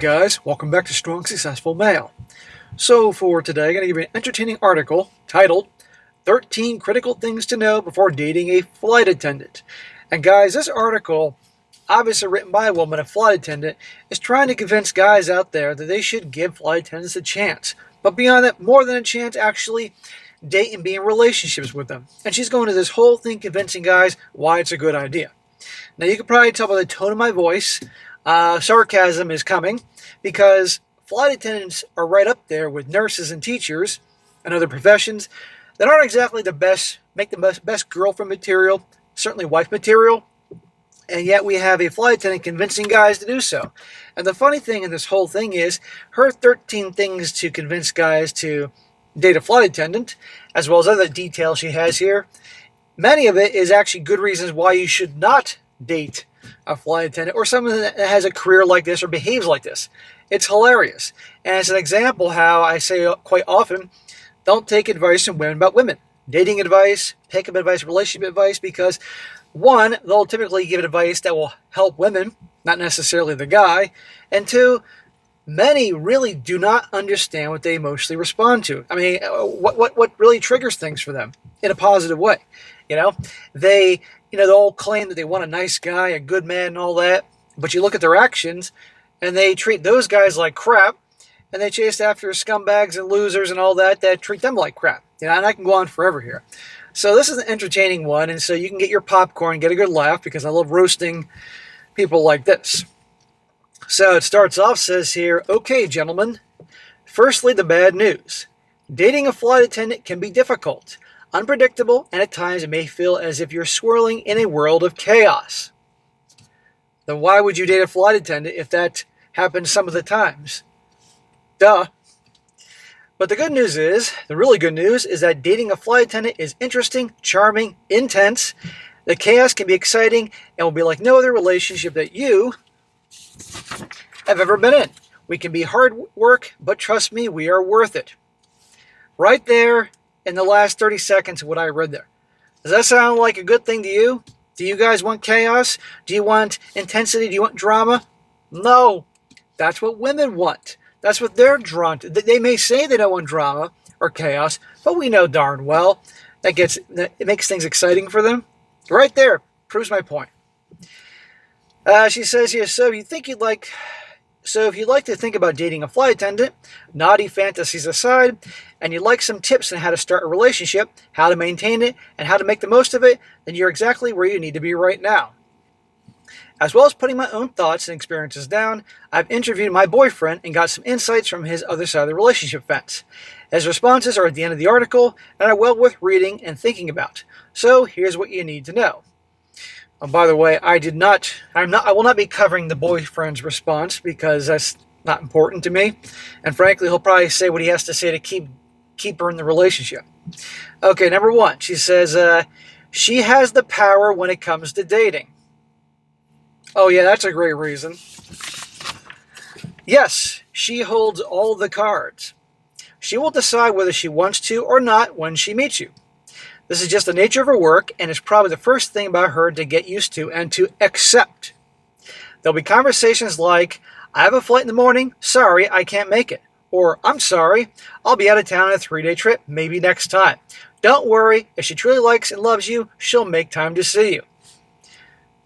guys? Welcome back to Strong Successful Male. So for today, I'm going to give you an entertaining article titled 13 Critical Things to Know Before Dating a Flight Attendant. And guys, this article, obviously written by a woman, a flight attendant, is trying to convince guys out there that they should give flight attendants a chance. But beyond that, more than a chance, actually date and be in relationships with them. And she's going to this whole thing convincing guys why it's a good idea. Now you can probably tell by the tone of my voice, sarcasm is coming, because flight attendants are right up there with nurses and teachers and other professions that aren't exactly the best, make the best girlfriend material, certainly wife material, and yet we have a flight attendant convincing guys to do so. And the funny thing in this whole thing is, her 13 things to convince guys to date a flight attendant, as well as other details she has here, many of it is actually good reasons why you should not date a flight attendant or someone that has a career like this or behaves like this. It's hilarious. And it's an example how I say quite often, don't take advice from women about women. Dating advice, pick-up advice, relationship advice, because one, they'll typically give advice that will help women, not necessarily the guy, and two, many really do not understand what they emotionally respond to. I mean, what really triggers things for them in a positive way? They'll claim that they want a nice guy, a good man, and all that. But you look at their actions, and they treat those guys like crap, and they chase after scumbags and losers and all that treat them like crap. And I can go on forever here. So this is an entertaining one, and so you can get your popcorn, get a good laugh, because I love roasting people like this. So it starts off, says here, okay, gentlemen, firstly, the bad news. Dating a flight attendant can be difficult, unpredictable, and at times it may feel as if you're swirling in a world of chaos. Then why would you date a flight attendant if that happens some of the times? Duh. But the good news is, the really good news, is that dating a flight attendant is interesting, charming, intense. The chaos can be exciting and will be like no other relationship that you have ever been in. We can be hard work, but trust me, we are worth it. Right there in the last 30 seconds of what I read there. Does that sound like a good thing to you? Do you guys want chaos? Do you want intensity? Do you want drama? No. That's what women want. That's what they're drawn to. They may say they don't want drama or chaos, but we know darn well it makes things exciting for them. Right there. Proves my point. She says here, so if you'd like to think about dating a flight attendant, naughty fantasies aside, and you'd like some tips on how to start a relationship, how to maintain it, and how to make the most of it, then you're exactly where you need to be right now. As well as putting my own thoughts and experiences down, I've interviewed my boyfriend and got some insights from his other side of the relationship fence. His responses are at the end of the article and are well worth reading and thinking about. So here's what you need to know. By the way, I will not be covering the boyfriend's response because that's not important to me. And frankly, he'll probably say what he has to say to keep her in the relationship. Okay, number one, she says, she has the power when it comes to dating. Oh yeah, that's a great reason. Yes, she holds all the cards. She will decide whether she wants to or not when she meets you. This is just the nature of her work, and it's probably the first thing about her to get used to and to accept. There'll be conversations like, I have a flight in the morning, sorry, I can't make it. Or, I'm sorry, I'll be out of town on a 3-day trip, maybe next time. Don't worry, if she truly likes and loves you, she'll make time to see you.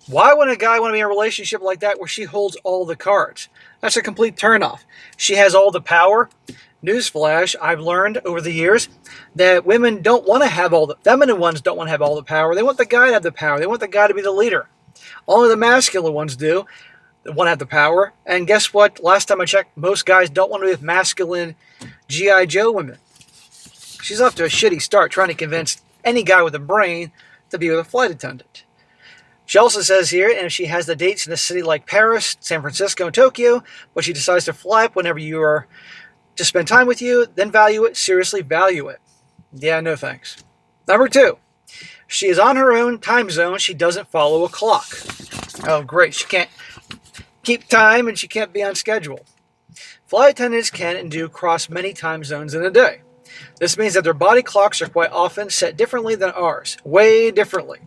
Why would a guy want to be in a relationship like that where she holds all the cards? That's a complete turnoff. She has all the power. Newsflash, I've learned over the years that women don't want to have feminine ones don't want to have all the power. They want the guy to have the power. They want the guy to be the leader. Only the masculine ones do. They want to have the power. And guess what? Last time I checked, most guys don't want to be with masculine G.I. Joe women. She's off to a shitty start trying to convince any guy with a brain to be with a flight attendant. She also says here, and if she has the dates in a city like Paris, San Francisco, and Tokyo, but she decides to fly up whenever you are to spend time with you, then value it, seriously value it. Yeah, no thanks. Number two, she is on her own time zone. She doesn't follow a clock. Oh, great. She can't keep time and she can't be on schedule. Flight attendants can and do cross many time zones in a day. This means that their body clocks are quite often set differently than ours, way differently.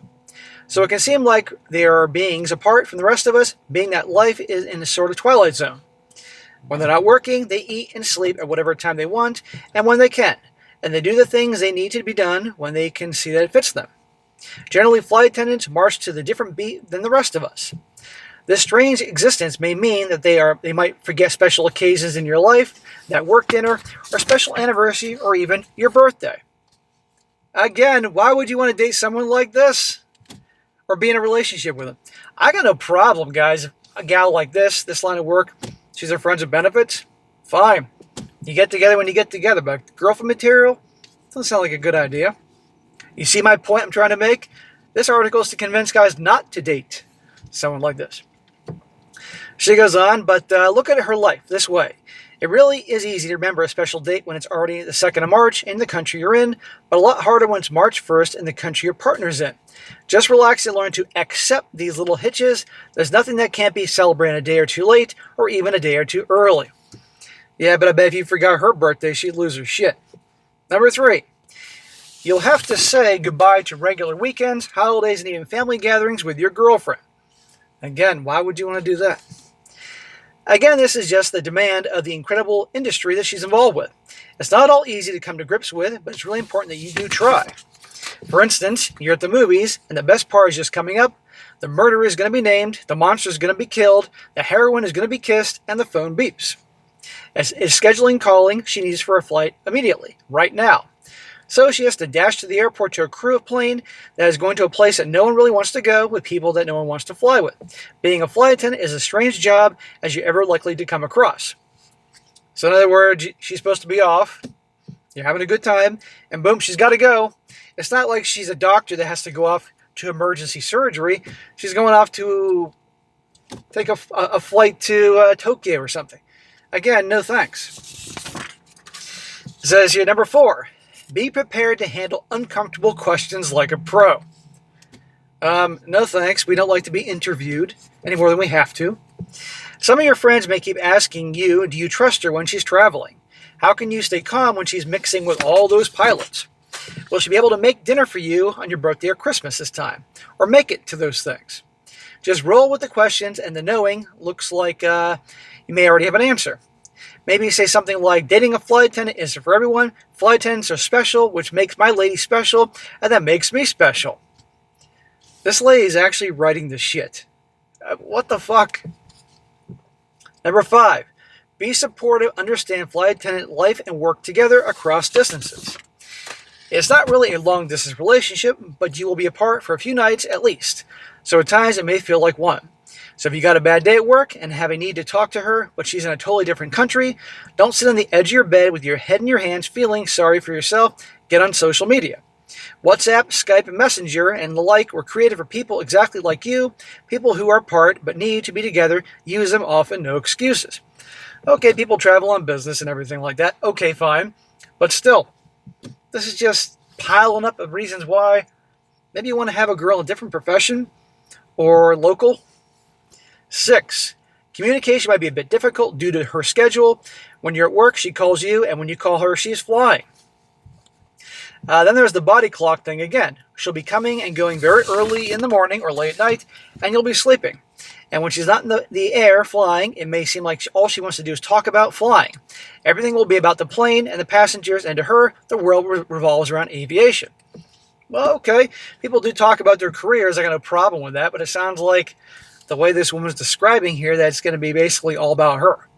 So it can seem like they are beings apart from the rest of us, being that life is in a sort of twilight zone. When they're not working, they eat and sleep at whatever time they want and when they can. And they do the things they need to be done when they can see that it fits them. Generally, flight attendants march to the different beat than the rest of us. This strange existence may mean that they might forget special occasions in your life, that work dinner, or special anniversary, or even your birthday. Again, why would you want to date someone like this? Or be in a relationship with them? I got no problem, guys. A gal like this line of work, she's her friends with benefits. Fine. You get together when you get together, but girlfriend material doesn't sound like a good idea. You see my point I'm trying to make? This article is to convince guys not to date someone like this. She goes on, but look at her life this way. It really is easy to remember a special date when it's already the 2nd of March in the country you're in, but a lot harder when it's March 1st in the country your partner's in. Just relax and learn to accept these little hitches. There's nothing that can't be celebrated a day or two late or even a day or two early. Yeah, but I bet if you forgot her birthday, she'd lose her shit. Number 3. You'll have to say goodbye to regular weekends, holidays, and even family gatherings with your girlfriend. Again, why would you want to do that? Again, this is just the demand of the incredible industry that she's involved with. It's not all easy to come to grips with, but it's really important that you do try. For instance, you're at the movies, and the best part is just coming up. The murderer is going to be named, the monster is going to be killed, the heroine is going to be kissed, and the phone beeps. As is scheduling calling she needs for a flight immediately, right now. So she has to dash to the airport to a crew of plane that is going to a place that no one really wants to go with people that no one wants to fly with. Being a flight attendant is as strange job as you're ever likely to come across. So in other words, she's supposed to be off, you're having a good time, and boom, she's got to go. It's not like she's a doctor that has to go off to emergency surgery. She's going off to take a flight to Tokyo or something. Again, no thanks. It says here, number 4. Be prepared to handle uncomfortable questions like a pro. No thanks. We don't like to be interviewed any more than we have to. Some of your friends may keep asking you, do you trust her when she's traveling? How can you stay calm when she's mixing with all those pilots? Will she be able to make dinner for you on your birthday or Christmas this time? Or make it to those things? Just roll with the questions, and the knowing looks like you may already have an answer. Maybe say something like, dating a flight attendant isn't for everyone. Flight attendants are special, which makes my lady special, and that makes me special. This lady is actually writing this shit. What the fuck? Number 5. Be supportive, understand flight attendant life, and work together across distances. It's not really a long-distance relationship, but you will be apart for a few nights at least. So at times it may feel like one. So if you got a bad day at work and have a need to talk to her, but she's in a totally different country, don't sit on the edge of your bed with your head in your hands feeling sorry for yourself. Get on social media. WhatsApp, Skype, and Messenger and the like were created for people exactly like you, people who are apart but need to be together. Use them often, no excuses. Okay, people travel on business and everything like that. Okay, fine. But still, this is just piling up of reasons why maybe you want to have a girl in a different profession or local. 6. Communication might be a bit difficult due to her schedule. When you're at work, she calls you, and when you call her, she's flying. Then there's the body clock thing again. She'll be coming and going very early in the morning or late at night, and you'll be sleeping. And when she's not in the air flying, it may seem like all she wants to do is talk about flying. Everything will be about the plane and the passengers, and to her, the world revolves around aviation. Well, okay, people do talk about their careers. I got no problem with that, but it sounds like the way this woman's describing here, that it's going to be basically all about her.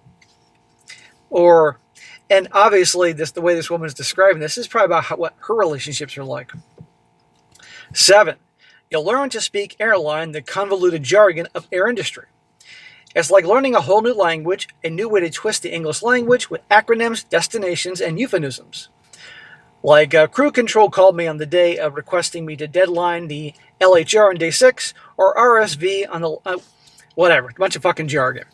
And obviously, the way this woman's describing this is probably about what her relationships are like. 7. You'll learn to speak airline, the convoluted jargon of air industry. It's like learning a whole new language, a new way to twist the English language with acronyms, destinations, and euphemisms. Like crew control called me on the day of requesting me to deadline the LHR on day 6, or RSV on the whatever, a bunch of fucking jargon.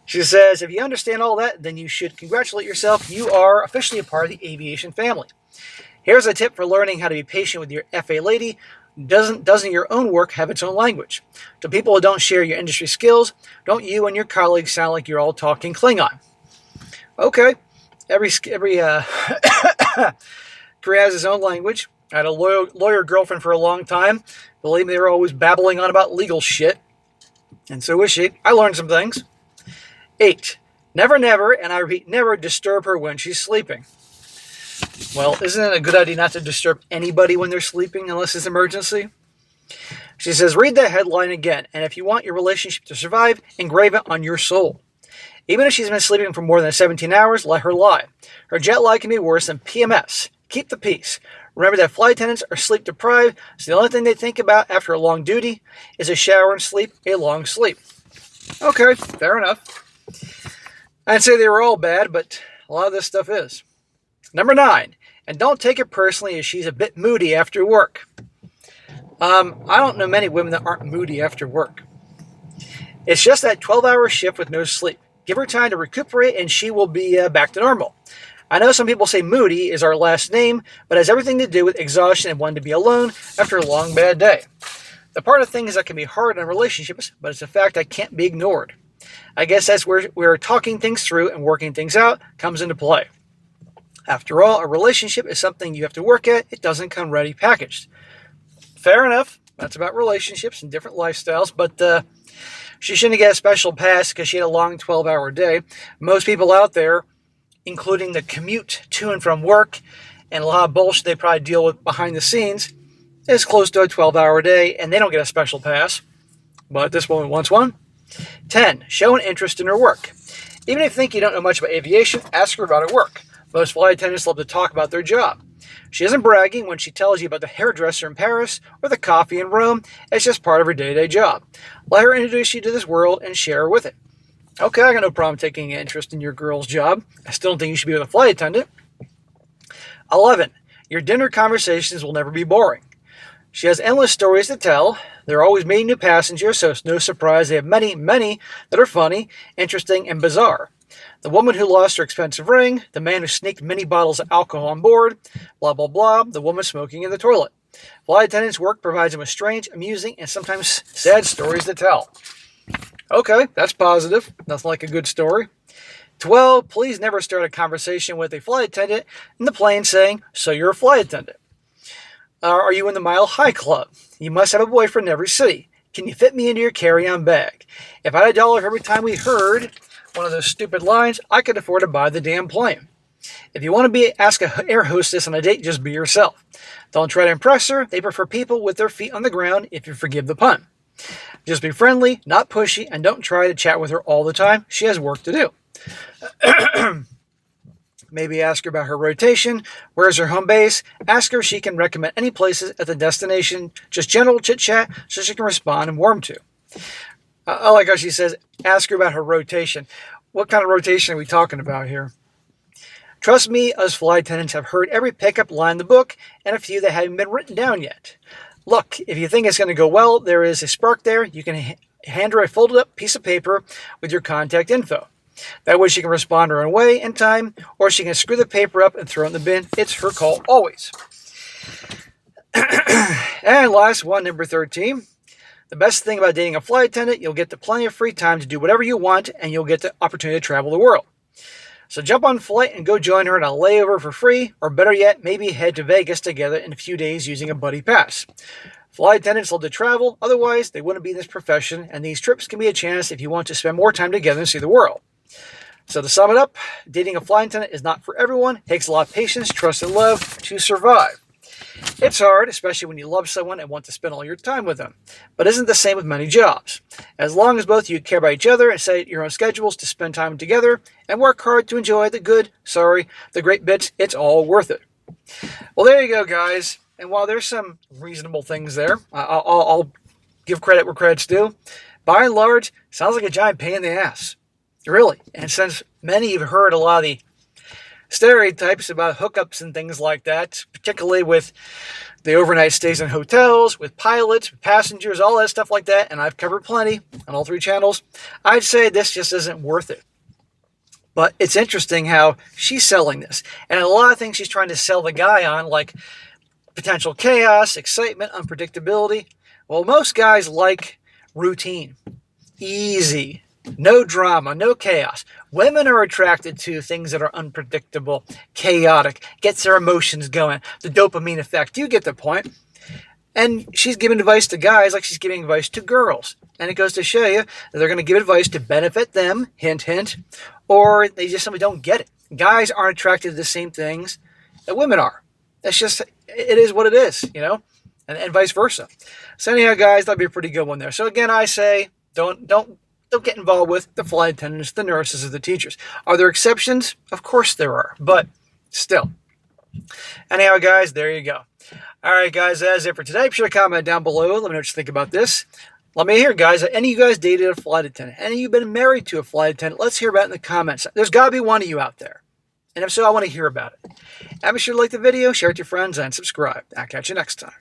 She says, if you understand all that, then you should congratulate yourself. You are officially a part of the aviation family. Here's a tip for learning how to be patient with your FA lady. Doesn't your own work have its own language? To people who don't share your industry skills, don't you and your colleagues sound like you're all talking Klingon? Okay, every career has its own language. I had a lawyer girlfriend for a long time. Believe me, they were always babbling on about legal shit. And so was she. I learned some things. 8. Never, never, and I repeat, never disturb her when she's sleeping. Well, isn't it a good idea not to disturb anybody when they're sleeping unless it's an emergency? She says, read the headline again, and if you want your relationship to survive, engrave it on your soul. Even if she's been sleeping for more than 17 hours, let her lie. Her jet lag can be worse than PMS. Keep the peace. Remember that flight attendants are sleep deprived, so the only thing they think about after a long duty is a shower and sleep, a long sleep. Okay, fair enough. I'd say they were all bad, but a lot of this stuff is. Number 9, and don't take it personally if she's a bit moody after work. I don't know many women that aren't moody after work. It's just that 12-hour shift with no sleep. Give her time to recuperate and she will be back to normal. I know some people say moody is our last name, but it has everything to do with exhaustion and wanting to be alone after a long, bad day. The part of things that can be hard in relationships, but it's a fact that can't be ignored. I guess that's where talking things through and working things out comes into play. After all, a relationship is something you have to work at. It doesn't come ready packaged. Fair enough. That's about relationships and different lifestyles, but she shouldn't get a special pass because she had a long 12-hour day. Most people out there, including the commute to and from work and a lot of bullshit they probably deal with behind the scenes, is close to a 12-hour day, and they don't get a special pass. But this woman wants one. 10. Show an interest in her work. Even if you think you don't know much about aviation, ask her about her work. Most flight attendants love to talk about their job. She isn't bragging when she tells you about the hairdresser in Paris or the coffee in Rome. It's just part of her day-to-day job. Let her introduce you to this world and share her with it. Okay, I got no problem taking an interest in your girl's job. I still don't think you should be with a flight attendant. 11. Your dinner conversations will never be boring. She has endless stories to tell. They're always meeting new passengers, so it's no surprise they have many, many that are funny, interesting, and bizarre. The woman who lost her expensive ring, the man who sneaked many bottles of alcohol on board, blah, blah, blah, the woman smoking in the toilet. Flight attendants' work provides them with strange, amusing, and sometimes sad stories to tell. Okay, that's positive. Nothing like a good story. 12, please never start a conversation with a flight attendant in the plane saying, so you're a flight attendant. Are you in the Mile High Club? You must have a boyfriend in every city. Can you fit me into your carry-on bag? If I had $1 for every time we heard one of those stupid lines, I could afford to buy the damn plane. If you want to ask an air hostess on a date, just be yourself. Don't try to impress her. They prefer people with their feet on the ground, if you forgive the pun. Just be friendly, not pushy, and don't try to chat with her all the time. She has work to do. Maybe ask her about her rotation. Where's her home base? Ask her if she can recommend any places at the destination. Just general chit-chat so she can respond and warm to. I like how she says, ask her about her rotation. What kind of rotation are we talking about here? Trust me, us flight attendants have heard every pickup line in the book and a few that haven't been written down yet. Look, if you think it's going to go well, there is a spark there. You can hand her a folded up piece of paper with your contact info. That way she can respond her own way in time, or she can screw the paper up and throw it in the bin. It's her call always. And last one, number 13. The best thing about dating a flight attendant, you'll get the plenty of free time to do whatever you want, and you'll get the opportunity to travel the world. So jump on a flight and go join her in a layover for free, or better yet, maybe head to Vegas together in a few days using a buddy pass. Flight attendants love to travel, otherwise they wouldn't be in this profession, and these trips can be a chance if you want to spend more time together and see the world. So to sum it up, dating a flight attendant is not for everyone. It takes a lot of patience, trust, and love to survive. It's hard, especially when you love someone and want to spend all your time with them. But isn't the same with many jobs. As long as both of you care about each other and set your own schedules to spend time together and work hard to enjoy the great bits, it's all worth it. Well, there you go, guys. And while there's some reasonable things there, I'll give credit where credit's due. By and large, sounds like a giant pain in the ass. Really. And since many have heard a lot of the stereotypes about hookups and things like that, particularly with the overnight stays in hotels, with pilots, with passengers, all that stuff like that, and I've covered plenty on all 3 channels, I'd say this just isn't worth it. But it's interesting how she's selling this. And a lot of things she's trying to sell the guy on, like potential chaos, excitement, unpredictability. Well, most guys like routine. Easy. No drama, no chaos. Women are attracted to things that are unpredictable, chaotic, gets their emotions going, the dopamine effect. You get the point. And she's giving advice to guys like she's giving advice to girls. And it goes to show you that they're going to give advice to benefit them, hint, hint, or they just simply don't get it. Guys aren't attracted to the same things that women are. That's just, it is what it is, you know, and vice versa. So anyhow, guys, that'd be a pretty good one there. So again, I say, don't get involved with the flight attendants, the nurses, or the teachers. Are there exceptions? Of course there are, but still. Anyhow, guys, there you go. All right, guys, that's it for today. Be sure to comment down below. Let me know what you think about this. Let me hear, guys. Any of you guys dated a flight attendant? Any of you been married to a flight attendant? Let's hear about it in the comments. There's got to be one of you out there. And if so, I want to hear about it. And be sure to like the video, share it with your friends, and subscribe. I'll catch you next time.